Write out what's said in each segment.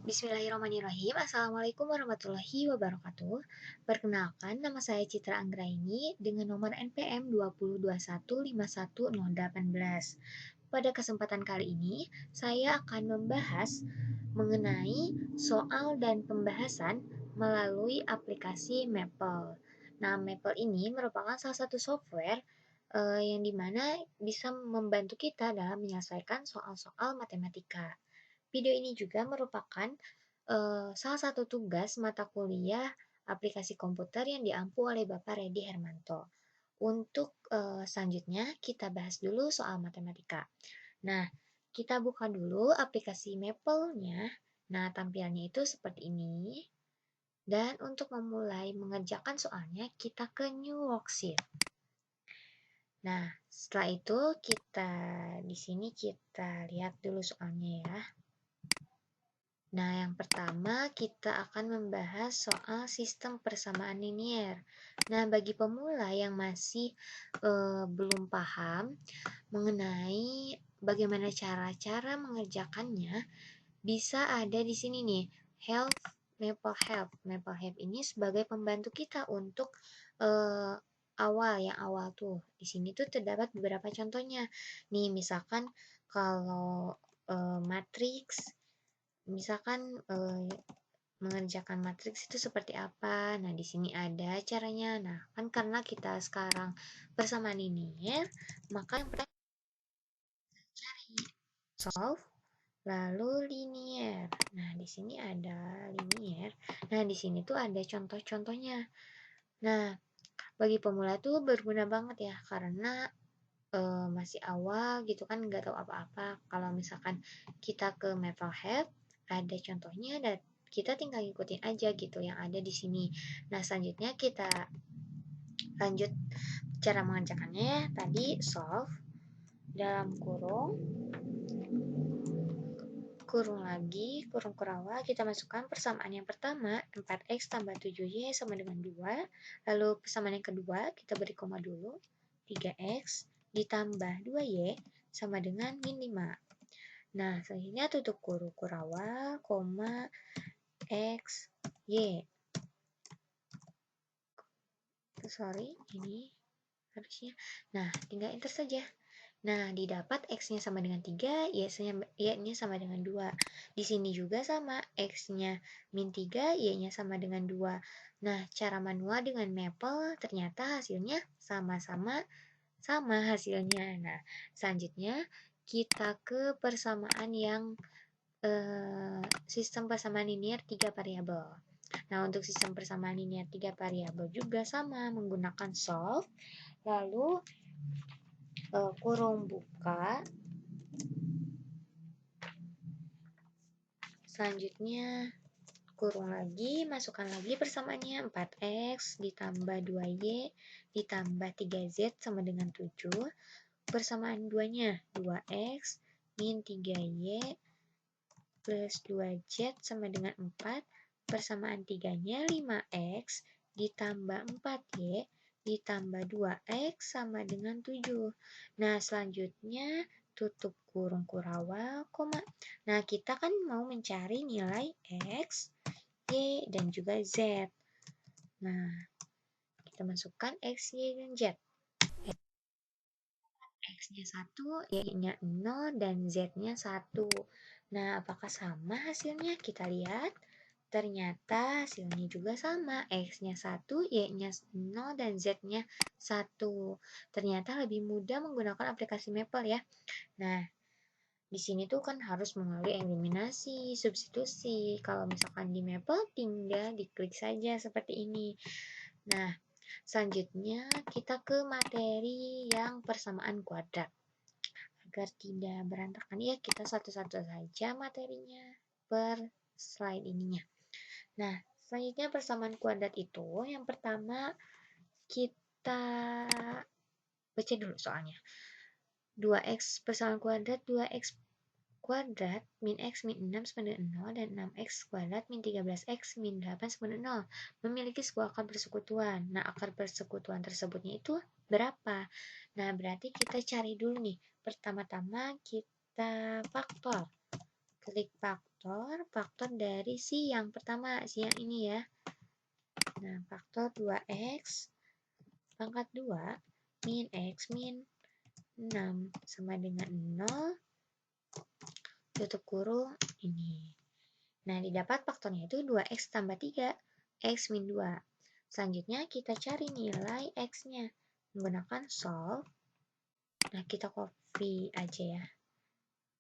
Bismillahirrahmanirrahim. Assalamualaikum warahmatullahi wabarakatuh. Perkenalkan, nama saya Citra Anggraini dengan nomor NPM 2021510818. Pada kesempatan kali ini, saya akan membahas mengenai soal dan pembahasan melalui aplikasi Maple. Nah, Maple ini merupakan salah satu software yang dimana bisa membantu kita dalam menyelesaikan soal-soal matematika. Video ini juga merupakan salah satu tugas mata kuliah aplikasi komputer yang diampu oleh Bapak Redi Hermanto. Untuk selanjutnya kita bahas dulu soal matematika. Nah, kita buka dulu aplikasi Maple-nya. Nah, tampilannya itu seperti ini. Dan untuk memulai mengerjakan soalnya, kita ke New Worksheet. Nah, setelah itu di sini kita lihat dulu soalnya ya. Nah, yang pertama kita akan membahas soal sistem persamaan linier. Nah, bagi pemula yang masih belum paham mengenai bagaimana cara-cara mengerjakannya, bisa ada di sini nih, Maple Help. Maple Help ini sebagai pembantu kita untuk yang awal tuh. Di sini tuh terdapat beberapa contohnya. Nih, misalkan kalau matriks, misalkan mengerjakan matriks itu seperti apa. Nah, di sini ada caranya. Nah, kan karena kita sekarang persamaan linier, maka yang pertama cari solve lalu linier. Nah, di sini ada linier. Nah, di sini tuh ada contoh-contohnya. Nah, bagi pemula tuh berguna banget ya karena masih awal gitu kan, nggak tahu apa-apa. Kalau misalkan kita ke Maple ada contohnya dan kita tinggal ngikutin aja gitu yang ada di sini. Nah, selanjutnya kita lanjut cara mengerjakannya. Tadi solve dalam kurung lagi, kurung kurawal, kita masukkan persamaan yang pertama, 4x tambah 7y sama dengan 2. Lalu persamaan yang kedua, kita beri koma dulu, 3x ditambah 2y sama dengan min 5. Nah, selanjutnya tutup kurung kurawal, koma, x, y. Ini harusnya. Nah, tinggal enter saja. Nah, didapat x-nya sama dengan 3, y-nya sama dengan 2. Di sini juga sama, x-nya min 3, y-nya sama dengan 2. Nah, cara manual dengan Maple ternyata hasilnya sama-sama sama hasilnya. Nah, selanjutnya kita ke persamaan yang sistem persamaan linier 3 variabel. Nah, untuk sistem persamaan linier 3 variabel juga sama, menggunakan solve, lalu kurung buka, selanjutnya kurung lagi, masukkan lagi persamaannya, 4x ditambah 2y ditambah 3z sama dengan 7, persamaan 2-nya 2x min 3y plus 2z sama dengan 4, persamaan 3-nya 5x ditambah 4y ditambah 2x sama dengan 7. Nah, selanjutnya tutup kurung kurawal, koma. Nah, kita kan mau mencari nilai x, y, dan juga z. Nah, kita masukkan x, y, dan z. X-nya 1, Y-nya 0, dan Z-nya 1. Nah, apakah sama hasilnya? Kita lihat. Ternyata hasilnya juga sama, X-nya 1, Y-nya 0, dan Z-nya 1. Ternyata lebih mudah menggunakan aplikasi Maple ya. Nah, di sini tuh kan harus melalui eliminasi, substitusi. Kalau misalkan di Maple tinggal diklik saja seperti ini. Nah, selanjutnya kita ke materi yang persamaan kuadrat. Agar tidak berantakan ya, kita satu-satu saja materinya per slide ininya. Nah, selanjutnya persamaan kuadrat itu yang pertama kita baca dulu soalnya. 2x persamaan kuadrat 2x kuadrat min x min 6 sama dengan 0 dan 6x kuadrat min 13x min 8 sama dengan 0 memiliki sebuah akar persekutuan. Nah, akar persekutuan tersebutnya itu berapa? Nah, berarti kita cari dulu nih. Pertama-tama kita faktor. Klik faktor. faktor dari si yang pertama, si yang ini ya. Nah, faktor 2x pangkat 2 min x min 6 sama dengan 0, tutup kurung ini. Nah, didapat faktornya itu 2x tambah 3, x min 2. Selanjutnya kita cari nilai x-nya menggunakan solve. Nah, kita copy aja ya.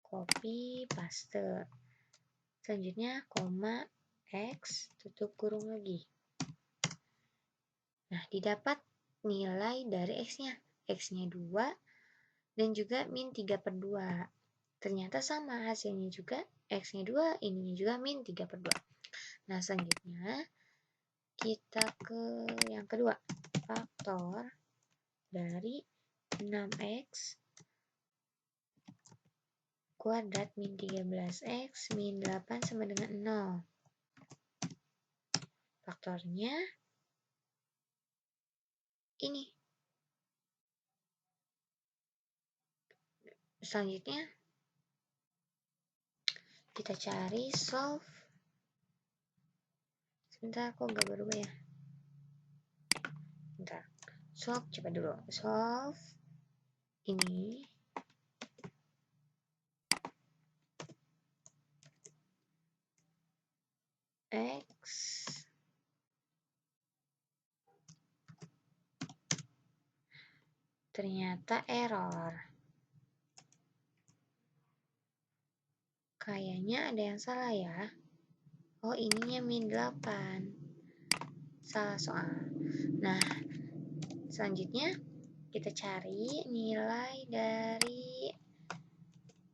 Copy, paste. Selanjutnya, koma, x, tutup kurung lagi. Nah, didapat nilai dari x-nya. X-nya 2 dan juga min 3/2. Ternyata sama hasilnya juga. X-nya 2, ininya juga min 3/2. Nah, selanjutnya kita ke yang kedua. Faktor dari 6x kuadrat min 13x min 8 sama dengan 0. Faktornya ini. Selanjutnya kita cari solve. Sebentar, kok gak berubah ya? Bentar. Solve, coba dulu. Solve ini x ternyata error. Kayaknya ada yang salah ya. Oh, ininya min 8. Salah soal. Nah, selanjutnya kita cari nilai dari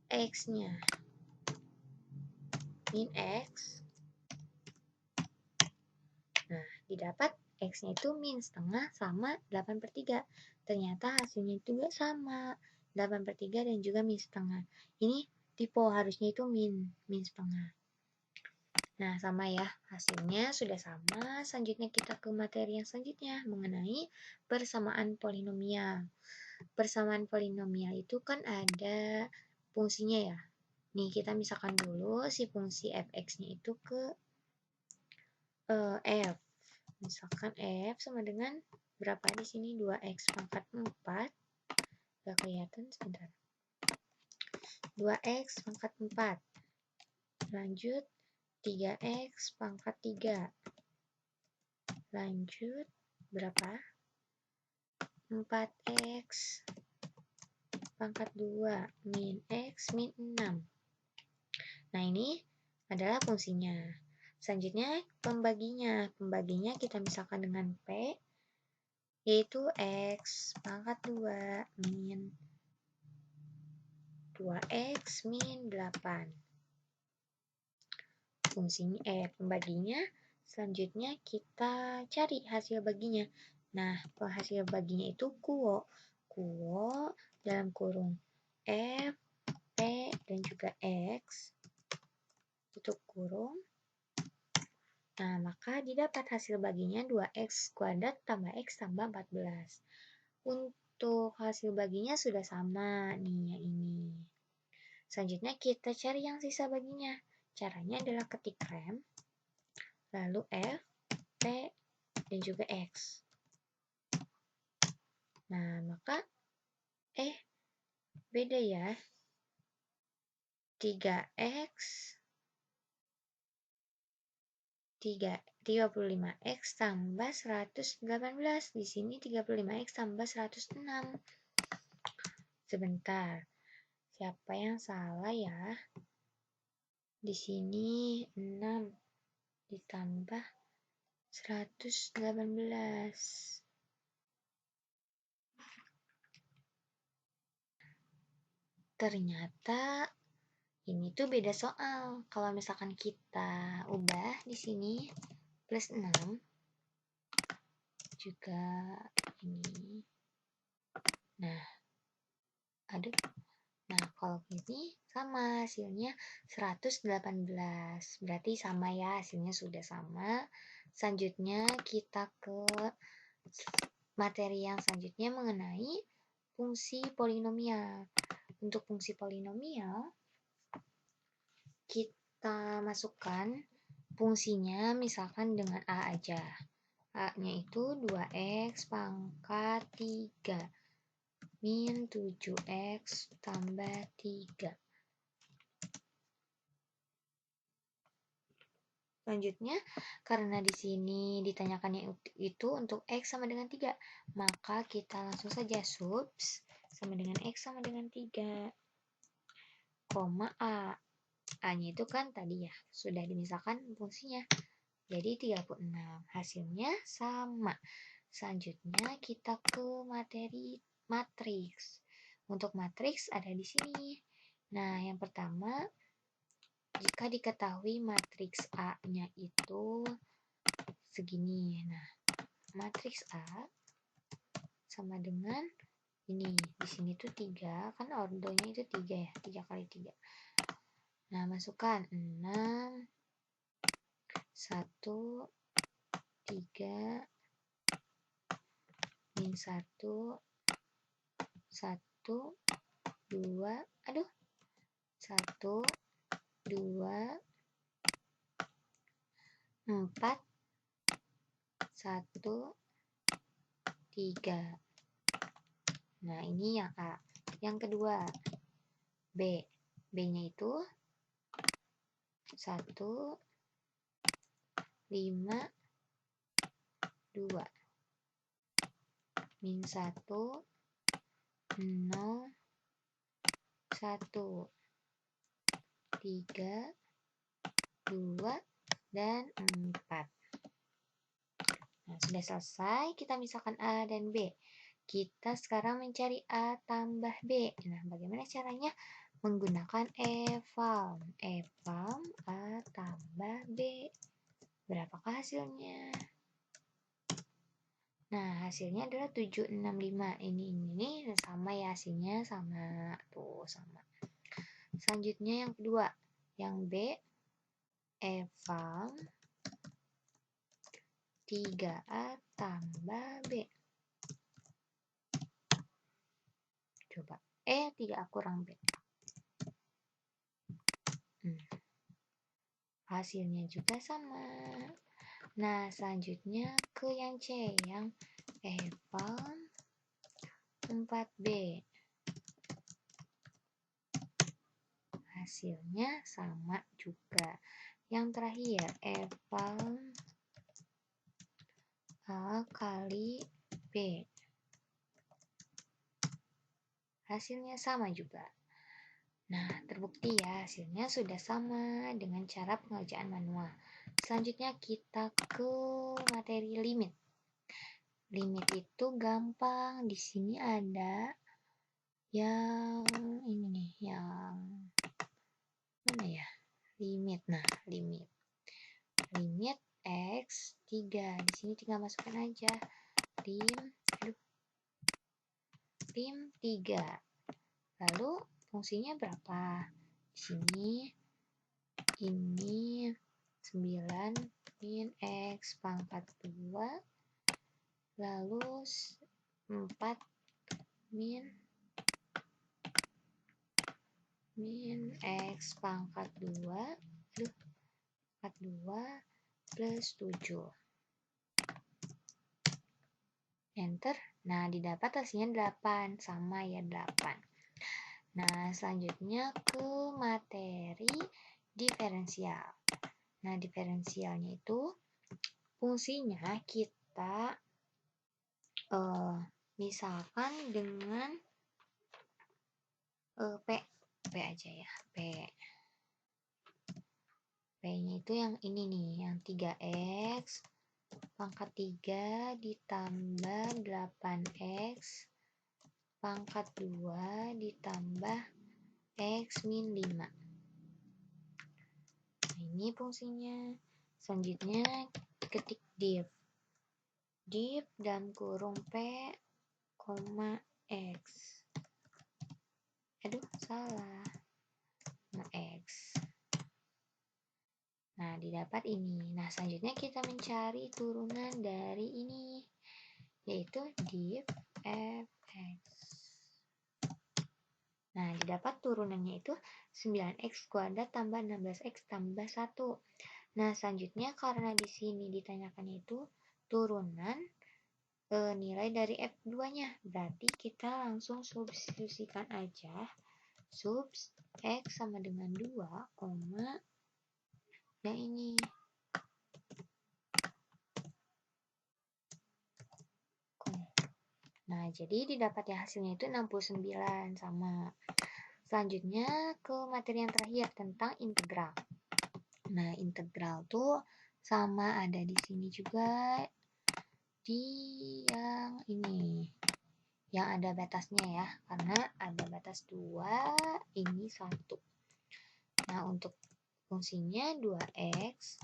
x-nya. Min x. Nah, didapat x-nya itu min setengah sama 8/3. Ternyata hasilnya juga sama. 8/3 dan juga min setengah. Ini tipe harusnya itu min setengah. Nah, sama ya, hasilnya sudah sama. Selanjutnya kita ke materi yang selanjutnya mengenai persamaan polinomial. Persamaan polinomial itu kan ada fungsinya ya. Nih, kita misalkan dulu si fungsi fx-nya itu ke f. Misalkan f sama dengan berapa di sini? 2x pangkat 4. Gak kelihatan, sebentar. 2x pangkat 4. Lanjut 3x pangkat 3. Lanjut berapa? 4x pangkat 2 min x min 6. Nah, ini adalah fungsinya. Selanjutnya pembaginya. Pembaginya kita misalkan dengan P, yaitu x pangkat 2 min 2x min 8. Fungsinya pembaginya. Selanjutnya kita cari hasil baginya. Nah, hasil baginya itu kuo. Kuo dalam kurung f, p, dan juga x. Tutup kurung. Nah, maka didapat hasil baginya 2x kuadrat tambah x tambah 14. Untuk hasil baginya sudah sama nih yang ini. Selanjutnya kita cari yang sisa baginya. Caranya adalah ketik rem, lalu f, p, dan juga x. Nah, maka beda ya. 3x 35x tambah 118. Di sini 35x tambah 106. Sebentar. Siapa yang salah ya? Di sini 6 ditambah 118. Ternyata ini tuh beda soal. Kalau misalkan kita ubah di sini plus 6 juga ini. Nah, aduh. Nah, kalau ini sama hasilnya 118. Berarti sama ya, hasilnya sudah sama. Selanjutnya kita ke materi yang selanjutnya mengenai fungsi polinomial. Untuk fungsi polinomial, kita masukkan fungsinya misalkan dengan A aja. A-nya itu 2x pangkat 3 min 7x tambah 3. Selanjutnya, karena di sini ditanyakannya itu untuk x sama dengan 3, maka kita langsung saja subs sama dengan x sama dengan 3, koma A. A-nya itu kan tadi ya, sudah dimisahkan fungsinya. Jadi 36. Hasilnya sama. Selanjutnya kita ke materi matriks. Untuk matriks ada di sini. Nah, yang pertama, jika diketahui matriks A-nya itu segini. Nah, matriks A sama dengan ini. Di sini tuh 3, kan ordonya itu 3 ya, 3 kali 3. Nah, masukkan 6, 1, 3, min 1, 1, 2, 1, 2, 4, 1, 3. Nah, ini yang A. Yang kedua, B. B-nya itu 1, 5, 2. Min 1, 0, 1, 3, 2, dan 4. Nah, sudah selesai. Kita misalkan A dan B. Kita sekarang mencari A tambah B. Nah, bagaimana caranya? Menggunakan eval. Eval A tambah B. Berapakah hasilnya? Nah, hasilnya adalah 765. Ini sama ya, hasilnya sama. Tuh, sama. Selanjutnya yang kedua. Yang B, eval 3A tambah B. Coba. 3A kurang B. Hasilnya juga sama. Nah, selanjutnya ke yang C, yang eval 4B. Hasilnya sama juga. Yang terakhir, eval A kali B. Hasilnya sama juga. Nah, terbukti ya hasilnya sudah sama dengan cara pengerjaan manual. Selanjutnya kita ke materi limit. Limit itu gampang. Di sini ada yang ini nih, yang mana ya? Limit. Nah, limit x 3. Di sini tinggal masukkan aja lim 3. Lalu fungsinya berapa? Di sini ini 9 min x pangkat 2, lalu 4 min x pangkat 2 plus 7. Enter. Nah, didapat hasilnya 8. Sama ya, 8. Nah, selanjutnya ke materi diferensial. Nah, diferensialnya itu fungsinya kita misalkan dengan P aja ya, P-nya itu yang ini nih, yang 3x pangkat 3 ditambah 8x pangkat 2 ditambah x min 5. Nah, ini fungsinya. Selanjutnya ketik div dan kurung P, x. Salah. X. Nah, didapat ini. Nah, selanjutnya kita mencari turunan dari ini, yaitu div fx. Nah, didapat turunannya itu 9x kuadrat tambah 16x tambah 1. Nah, selanjutnya karena di sini ditanyakan itu turunan nilai dari F2-nya. Berarti kita langsung substitusikan aja. Subs X sama dengan 2, yang ini. Nah, jadi didapat ya hasilnya itu 69 sama. Selanjutnya ke materi yang terakhir tentang integral. Nah, integral tuh sama ada di sini juga di yang ini. Yang ada batasnya ya, karena ada batas 2, ini 1. Nah, untuk fungsinya 2x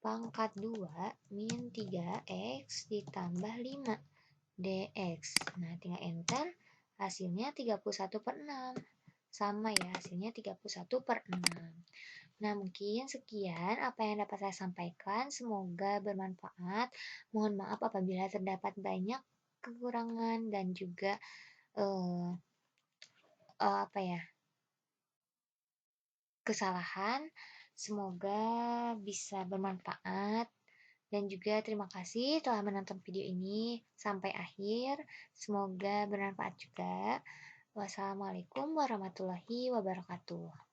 pangkat 2 min 3x ditambah 5 dx. Nah, tinggal enter, hasilnya 31/6. Sama ya, hasilnya 31/6. Nah, mungkin sekian apa yang dapat saya sampaikan. Semoga bermanfaat. Mohon maaf apabila terdapat banyak kekurangan dan juga apa ya, kesalahan. Semoga bisa bermanfaat. Dan juga terima kasih telah menonton video ini sampai akhir. Semoga bermanfaat juga. Wassalamualaikum warahmatullahi wabarakatuh.